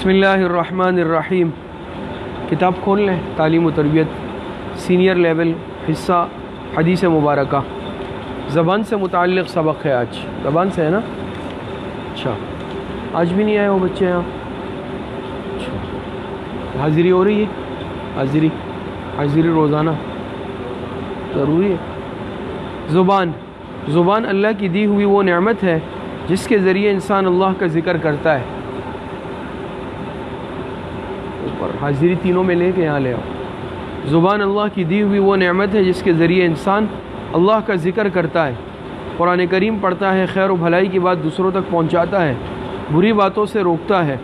بسم اللہ الرحمن الرحیم۔ کتاب کھول لیں، تعلیم و تربیت سینئر لیول، حصہ حدیث مبارکہ، زبان سے متعلق سبق ہے۔ آج زبان سے ہے نا؟ اچھا، آج بھی نہیں آئے وہ بچے یہاں؟ اچھا، حاضری ہو رہی ہے؟ حاضری روزانہ ضروری ہے۔ زبان اللہ کی دی ہوئی وہ نعمت ہے جس کے ذریعے انسان اللہ کا ذکر کرتا ہے۔ حاضری تینوں میں لے کے یہاں لے آؤ۔ زبان اللہ کی دی ہوئی وہ نعمت ہے جس کے ذریعے انسان اللہ کا ذکر کرتا ہے، قرآن کریم پڑھتا ہے، خیر و بھلائی کی بات دوسروں تک پہنچاتا ہے، بری باتوں سے روکتا ہے۔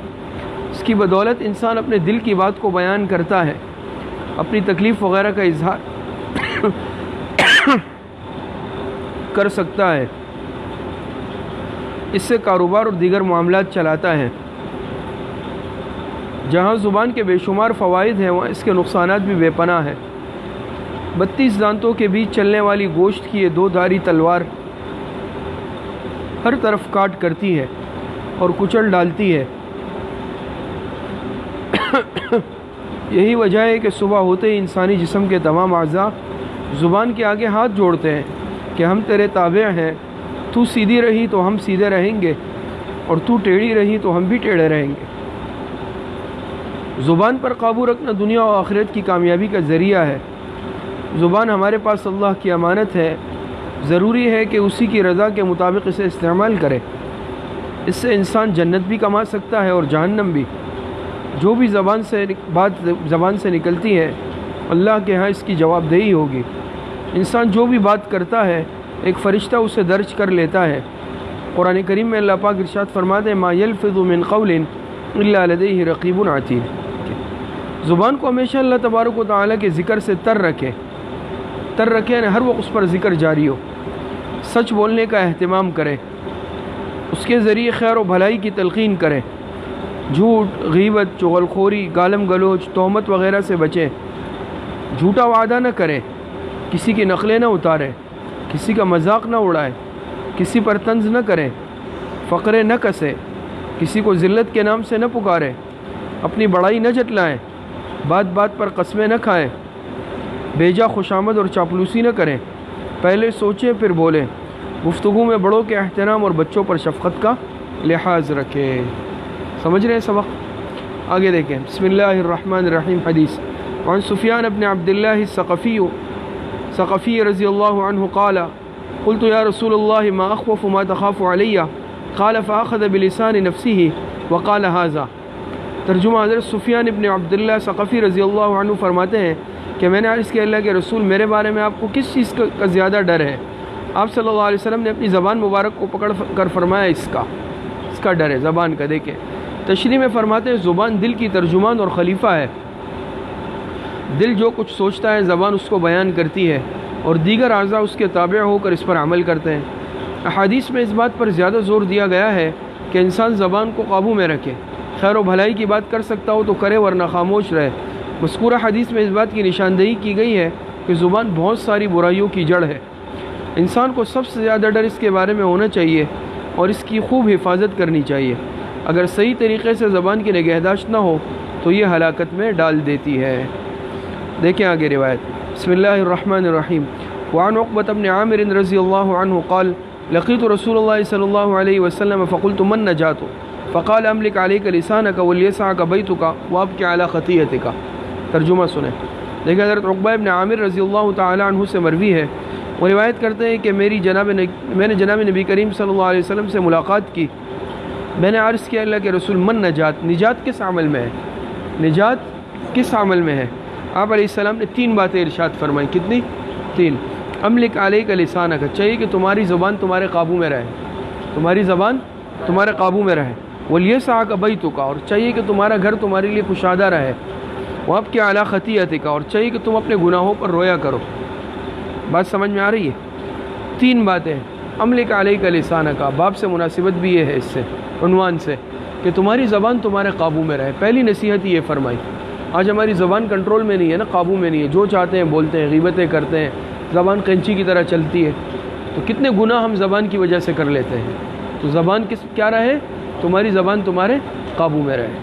اس کی بدولت انسان اپنے دل کی بات کو بیان کرتا ہے، اپنی تکلیف وغیرہ کا اظہار کر سکتا ہے، اس سے کاروبار اور دیگر معاملات چلاتا ہے۔ جہاں زبان کے بے شمار فوائد ہیں وہاں اس کے نقصانات بھی بے پناہ ہیں۔ 32 دانتوں کے بیچ چلنے والی گوشت کی یہ 2 دھاری تلوار ہر طرف کاٹ کرتی ہے اور کچل ڈالتی ہے۔ یہی وجہ ہے کہ صبح ہوتے ہی انسانی جسم کے تمام اعضاء زبان کے آگے ہاتھ جوڑتے ہیں کہ ہم تیرے تابع ہیں، تو سیدھی رہی تو ہم سیدھے رہیں گے، اور تو ٹیڑھی رہی تو ہم بھی ٹیڑھے رہیں گے۔ زبان پر قابو رکھنا دنیا و آخرت کی کامیابی کا ذریعہ ہے۔ زبان ہمارے پاس اللہ کی امانت ہے، ضروری ہے کہ اسی کی رضا کے مطابق اسے استعمال کرے۔ اس سے انسان جنت بھی کما سکتا ہے اور جہنم بھی۔ جو بھی زبان سے نکلتی ہے اللہ کے ہاں اس کی جواب دہی ہوگی۔ انسان جو بھی بات کرتا ہے ایک فرشتہ اسے درج کر لیتا ہے۔ قرآن کریم میں اللہ پاک ارشاد فرماتے ہیں ما یلفظ من قول الا لدیہ رقیب عتید۔ زبان کو ہمیشہ اللہ تبارک و تعالیٰ کے ذکر سے تر رکھے یعنی ہر وقت اس پر ذکر جاری ہو۔ سچ بولنے کا اہتمام کرے، اس کے ذریعے خیر و بھلائی کی تلقین کرے۔ جھوٹ، غیبت، چغلخوری، گالم گلوچ، تہمت وغیرہ سے بچے۔ جھوٹا وعدہ نہ کرے، کسی کی نقلیں نہ اتارے، کسی کا مذاق نہ اڑائے، کسی پر طنز نہ کرے، فقرے نہ کسے، کسی کو ذلت کے نام سے نہ پکارے، اپنی بڑائی نہ جتلائیں، بات بات پر قسمیں نہ کھائیں، بیجا خوشامد اور چاپلوسی نہ کریں، پہلے سوچیں پھر بولیں، گفتگو میں بڑوں کے احترام اور بچوں پر شفقت کا لحاظ رکھیں۔ سمجھ رہے ہیں سبق؟ آگے دیکھیں۔ بسم اللہ الرحمن الرحیم۔ حدیث عن سفیان بن عبد اللہ الثقفی رضی اللہ عنہ قال قلت یا رسول اللہ ما اخوف ما تخاف علی قال فاخذ بلسان نفسه وقال هذا۔ ترجمہ حضرت سفیان ابن عبداللہ ثقفی رضی اللہ عنہ فرماتے ہیں کہ میں نے عرض کیا اللہ کے رسول میرے بارے میں آپ کو کس چیز کا زیادہ ڈر ہے؟ آپ صلی اللہ علیہ وسلم نے اپنی زبان مبارک کو پکڑ کر فرمایا اس کا ڈر ہے، زبان کا۔ دیکھیں تشریح میں فرماتے ہیں زبان دل کی ترجمان اور خلیفہ ہے۔ دل جو کچھ سوچتا ہے زبان اس کو بیان کرتی ہے اور دیگر اعضاء اس کے تابع ہو کر اس پر عمل کرتے ہیں۔ احادیث میں اس بات پر زیادہ زور دیا گیا ہے کہ انسان زبان کو قابو میں رکھے، خیر و بھلائی کی بات کر سکتا ہو تو کرے ورنہ خاموش رہے۔ مذکورہ حدیث میں اس بات کی نشاندہی کی گئی ہے کہ زبان بہت ساری برائیوں کی جڑ ہے۔ انسان کو سب سے زیادہ ڈر اس کے بارے میں ہونا چاہیے اور اس کی خوب حفاظت کرنی چاہیے۔ اگر صحیح طریقے سے زبان کی نگہداشت نہ ہو تو یہ ہلاکت میں ڈال دیتی ہے۔ دیکھیں آگے روایت۔ بسم اللہ الرحمن الرحیم۔ وعن عقبۃ بن عامر رضی اللہ عنہ قال لقیت رسول اللہ صلی اللہ علیہ وسلم فقلت من نجات فقال املک علیک لسانک ولیسعک بیتک وابکی علی خطیئتک۔ ترجمہ سنیں۔ دیکھیں حضرت عقبہ بن عامر رضی اللہ تعالی عنہ سے مروی ہے، وہ روایت کرتے ہیں کہ میں نے جناب نبی کریم صلی اللہ علیہ وسلم سے ملاقات کی۔ میں نے عرض کیا اللہ کے رسول من نجات کس عمل میں ہے؟ نجات کس عمل میں ہے؟ آپ علیہ السلام نے 3 باتیں ارشاد فرمائیں۔ کتنی؟ 3۔ املک علیک لسانک، چاہیے کہ تمہاری زبان تمہارے قابو میں رہے، تمہاری زبان تمہارے قابو میں رہے۔ ولیسعک بیتک، اور چاہیے کہ تمہارا گھر تمہارے لیے کشادہ رہے۔ وابکی علی خطیئتک، اور چاہیے کہ تم اپنے گناہوں پر رویا کرو۔ بات سمجھ میں آ رہی ہے؟ 3 باتیں۔ املک علیک لسانک، باب سے مناسبت بھی یہ ہے اس سے، عنوان سے، کہ تمہاری زبان تمہارے قابو میں رہے۔ پہلی نصیحت یہ فرمائی۔ آج ہماری زبان کنٹرول میں نہیں ہے نا، قابو میں نہیں ہے، جو چاہتے ہیں بولتے ہیں، غیبتیں کرتے ہیں، زبان قینچی کی طرح چلتی ہے، تو کتنے گناہ ہم زبان کی وجہ سے کر لیتے ہیں۔ تو زبان کیا رہے؟ تمہاری زبان تمہارے قابو میں رہے۔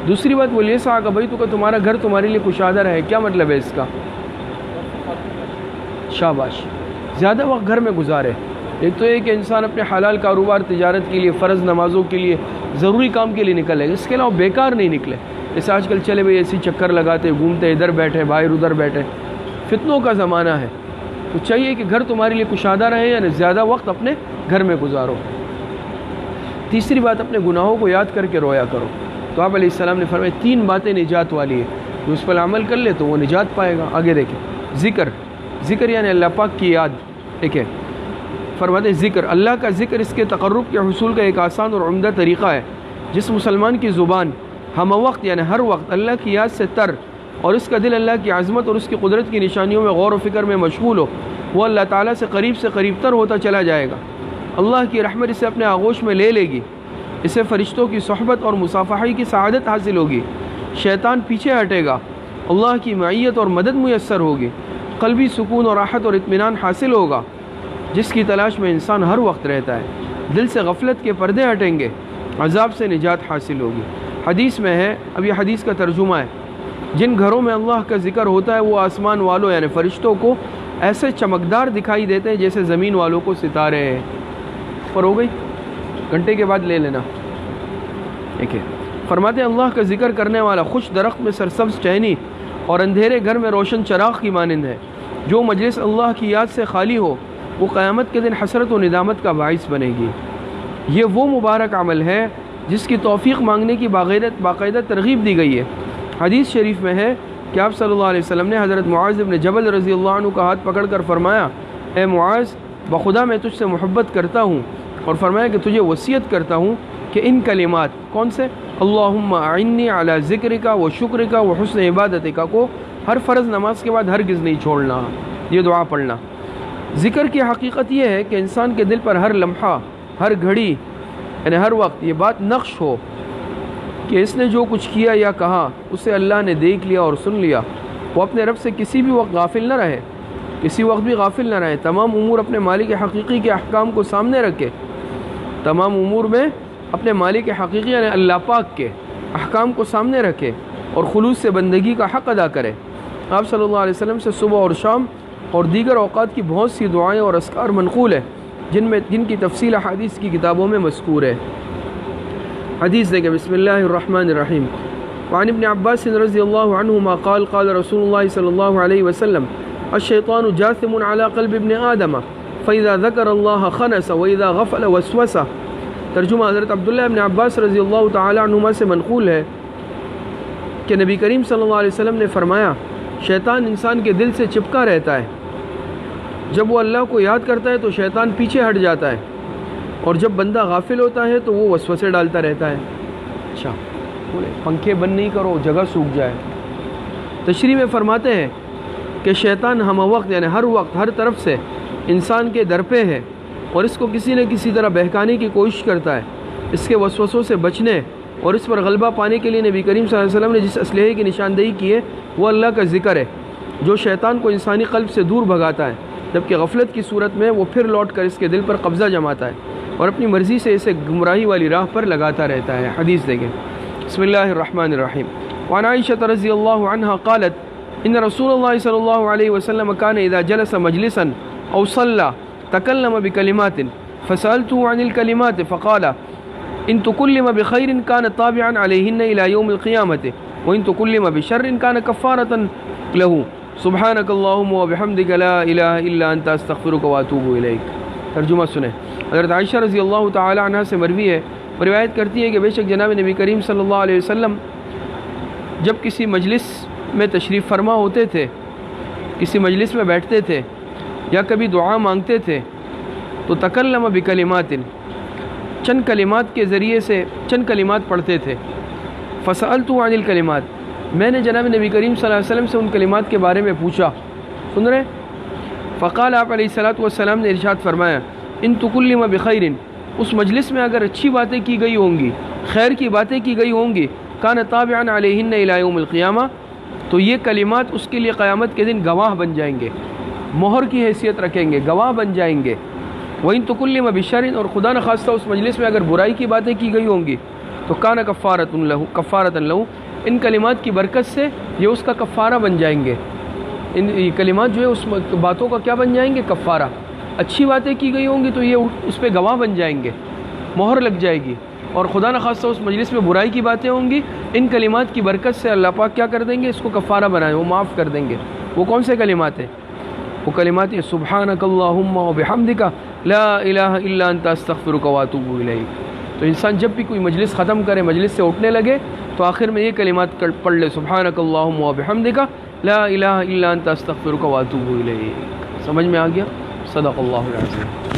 دوسری بات بولیے صاحب بھائی تو کہ تمہارا گھر تمہارے لیے کشادہ رہے، کیا مطلب ہے اس کا؟ شاباش، زیادہ وقت گھر میں گزارے۔ ایک تو یہ کہ انسان اپنے حلال کاروبار، تجارت کے لیے، فرض نمازوں کے لیے، ضروری کام کے لیے نکلے، اس کے علاوہ بیکار نہیں نکلے۔ جیسے آج کل چلے بھائی ایسی چکر لگاتے گھومتے، ادھر بیٹھے باہر ادھر بیٹھے، فتنوں کا زمانہ ہے، تو چاہیے کہ گھر تمہارے لیے کشادہ رہے، یعنی زیادہ وقت اپنے گھر میں گزارو۔ تیسری بات، اپنے گناہوں کو یاد کر کے رویا کرو۔ تو آپ علیہ السلام نے فرمایا 3 باتیں نجات والی ہے، جو اس پر عمل کر لے تو وہ نجات پائے گا۔ آگے دیکھیں، ذکر یعنی اللہ پاک کی یاد۔ ٹھیک ہے، فرماتے ذکر، اللہ کا ذکر اس کے تقرب کے حصول کا ایک آسان اور عمدہ طریقہ ہے۔ جس مسلمان کی زبان ہم وقت یعنی ہر وقت اللہ کی یاد سے تر، اور اس کا دل اللہ کی عظمت اور اس کی قدرت کی نشانیوں میں غور و فکر میں مشغول ہو، وہ اللہ تعالیٰ سے قریب تر ہوتا چلا جائے گا۔ اللہ کی رحمت اسے اپنے آغوش میں لے لے گی، اسے فرشتوں کی صحبت اور مصافحہ کی سعادت حاصل ہوگی، شیطان پیچھے ہٹے گا، اللہ کی معیت اور مدد میسر ہوگی، قلبی سکون اور راحت اور اطمینان حاصل ہوگا، جس کی تلاش میں انسان ہر وقت رہتا ہے، دل سے غفلت کے پردے ہٹیں گے، عذاب سے نجات حاصل ہوگی۔ حدیث میں ہے، اب یہ حدیث کا ترجمہ ہے، جن گھروں میں اللہ کا ذکر ہوتا ہے وہ آسمان والوں یعنی فرشتوں کو ایسے چمکدار دکھائی دیتے ہیں جیسے زمین والوں کو ستارے ہیں۔ پر ہو گئی، گھنٹے کے بعد لے لینا۔ ٹھیک ہے، فرماتے ہیں اللہ کا ذکر کرنے والا خوش درخت میں سرسبز ٹہنی اور اندھیرے گھر میں روشن چراغ کی مانند ہے۔ جو مجلس اللہ کی یاد سے خالی ہو وہ قیامت کے دن حسرت و ندامت کا باعث بنے گی۔ یہ وہ مبارک عمل ہے جس کی توفیق مانگنے کی باقاعدہ ترغیب دی گئی ہے۔ حدیث شریف میں ہے کہ آپ صلی اللہ علیہ وسلم نے حضرت معاذ بن جبل رضی اللہ عنہ کا ہاتھ پکڑ کر فرمایا، اے معاذ، بخدا میں تجھ سے محبت کرتا ہوں، اور فرمایا کہ تجھے وصیت کرتا ہوں کہ ان کلمات، کون سے؟ اللہم اعنی علی ذکرک و شکرک و حسن عبادتک کو ہر فرض نماز کے بعد ہرگز نہیں چھوڑنا، یہ دعا پڑھنا۔ ذکر کی حقیقت یہ ہے کہ انسان کے دل پر ہر لمحہ، ہر گھڑی یعنی ہر وقت یہ بات نقش ہو کہ اس نے جو کچھ کیا یا کہا اسے اللہ نے دیکھ لیا اور سن لیا۔ وہ اپنے رب سے کسی بھی وقت غافل نہ رہے، کسی وقت بھی غافل نہ رہے، تمام امور اپنے مالک حقیقی کے احکام کو سامنے رکھے، تمام امور میں اپنے مالک حقیقی یعنی اللہ پاک کے احکام کو سامنے رکھے اور خلوص سے بندگی کا حق ادا کرے۔ آپ صلی اللہ علیہ وسلم سے صبح اور شام اور دیگر اوقات کی بہت سی دعائیں اور اذکار منقول ہیں جن کی تفصیل احادیث کی کتابوں میں مذکور ہے۔ حدیث دیکھیں، بسم اللہ الرحمن الرحیم۔ وعن ابن عباس رضی اللہ عنہما قال قال رسول اللہ صلی اللہ علیہ وسلم الشیطان جاثم على قلب ابن آدم فإذا ذکر اللہ خنس وإذا غفل وسوس۔ ترجمہ حضرت عبداللہ ابن عباس رضی اللہ تعالی عنہما سے منقول ہے کہ نبی کریم صلی اللہ علیہ وسلم نے فرمایا، شیطان انسان کے دل سے چپکا رہتا ہے، جب وہ اللہ کو یاد کرتا ہے تو شیطان پیچھے ہٹ جاتا ہے، اور جب بندہ غافل ہوتا ہے تو وہ وسوسے ڈالتا رہتا ہے۔ اچھا، پنکھے بند نہیں کرو، جگہ سوکھ جائے۔ تشریح میں فرماتے ہیں کہ شیطان ہم وقت یعنی ہر وقت ہر طرف سے انسان کے در پہ ہے، اور اس کو کسی نہ کسی طرح بہکانے کی کوشش کرتا ہے۔ اس کے وسوسوں سے بچنے اور اس پر غلبہ پانے کے لیے نبی کریم صلی اللہ علیہ وسلم نے جس اسلحے کی نشاندہی کی ہے وہ اللہ کا ذکر ہے، جو شیطان کو انسانی قلب سے دور بھگاتا ہے، جبکہ غفلت کی صورت میں وہ پھر لوٹ کر اس کے دل پر قبضہ جماتا ہے اور اپنی مرضی سے اسے گمراہی والی راہ پر لگاتا رہتا ہے۔ حدیث دیکھیں، بسم اللہ الرحمن الرحیم۔ وعن عائشہ رضی اللہ عنہا قالت ان رسول اللہ صلی اللہ علیہ وسلم کان اذا جلس مجلسا او صلى تکلم بکلمات فسألته عن الکلمات فقال ان تکلم بخیر کان طابعا علیہن الى یوم القیامت وان تکلم بشر کان کفارة له سبحانک اللہم وبحمدک لا الہ الا انت استغفرک واتوب الیک۔ ترجمہ سنیں۔ حضرت عائشہ رضی اللہ تعالی عنہ سے مروی ہے، روایت کرتی ہے کہ بے شک جناب نبی کریم صلی اللہ علیہ وسلم جب کسی مجلس میں تشریف فرما ہوتے تھے، کسی مجلس میں بیٹھتے تھے یا کبھی دعا مانگتے تھے تو تکلم بکلمات، چند کلمات کے ذریعے سے چند کلمات پڑھتے تھے۔ فسألت عن الکلمات، میں نے جناب نبی کریم صلی اللہ علیہ وسلم سے ان کلمات کے بارے میں پوچھا، سن رہے؟ فقال آپ علیہ الصلوۃ والسلام نے ارشاد فرمایا ان تکلم بخیر، اس مجلس میں اگر اچھی باتیں کی گئی ہوں گی، خیر کی باتیں کی گئی ہوں گی، کان طابعا علیہن الی یوم القیامہ، تو یہ کلمات اس کے لیے قیامت کے دن گواہ بن جائیں گے، مہر کی حیثیت رکھیں گے، گواہ بن جائیں گے۔ وَإِن تُكُلِّمَ بِشَرٍ، اور خدا نخواستہ اس مجلس میں اگر برائی کی باتیں کی گئی ہوں گی، تو کان کفارۃ لہو، ان کلمات کی برکت سے یہ اس کا کفارہ بن جائیں گے. ان کلمات جو ہے اس باتوں کا کیا بن جائیں گے؟ کفارہ. اچھی باتیں کی گئی ہوں گی تو یہ اس پہ گواہ بن جائیں گے، مہر لگ جائے گی. اور خدا نخواستہ اس مجلس میں برائی کی باتیں ہوں گی، ان کلمات کی برکت سے اللہ پاک کیا کر دیں گے؟ اس کو کفارہ بنائیں، وہ معاف کر دیں گے. وہ کون سے کلمات ہیں؟ وہ کلمات ہیں سبحانک اللہم و بحمدک لا الہ الا انت استغفرک و اتوب الیک. تو انسان جب بھی کوئی مجلس ختم کرے، مجلس سے اٹھنے لگے، تو آخر میں یہ کلمات پڑھ لے، سبحانک اللہم و بحمدک لا الہ الا انت استغفرک و اتوب الیک. سمجھ میں آ گیا؟ صدق اللہ العظیم.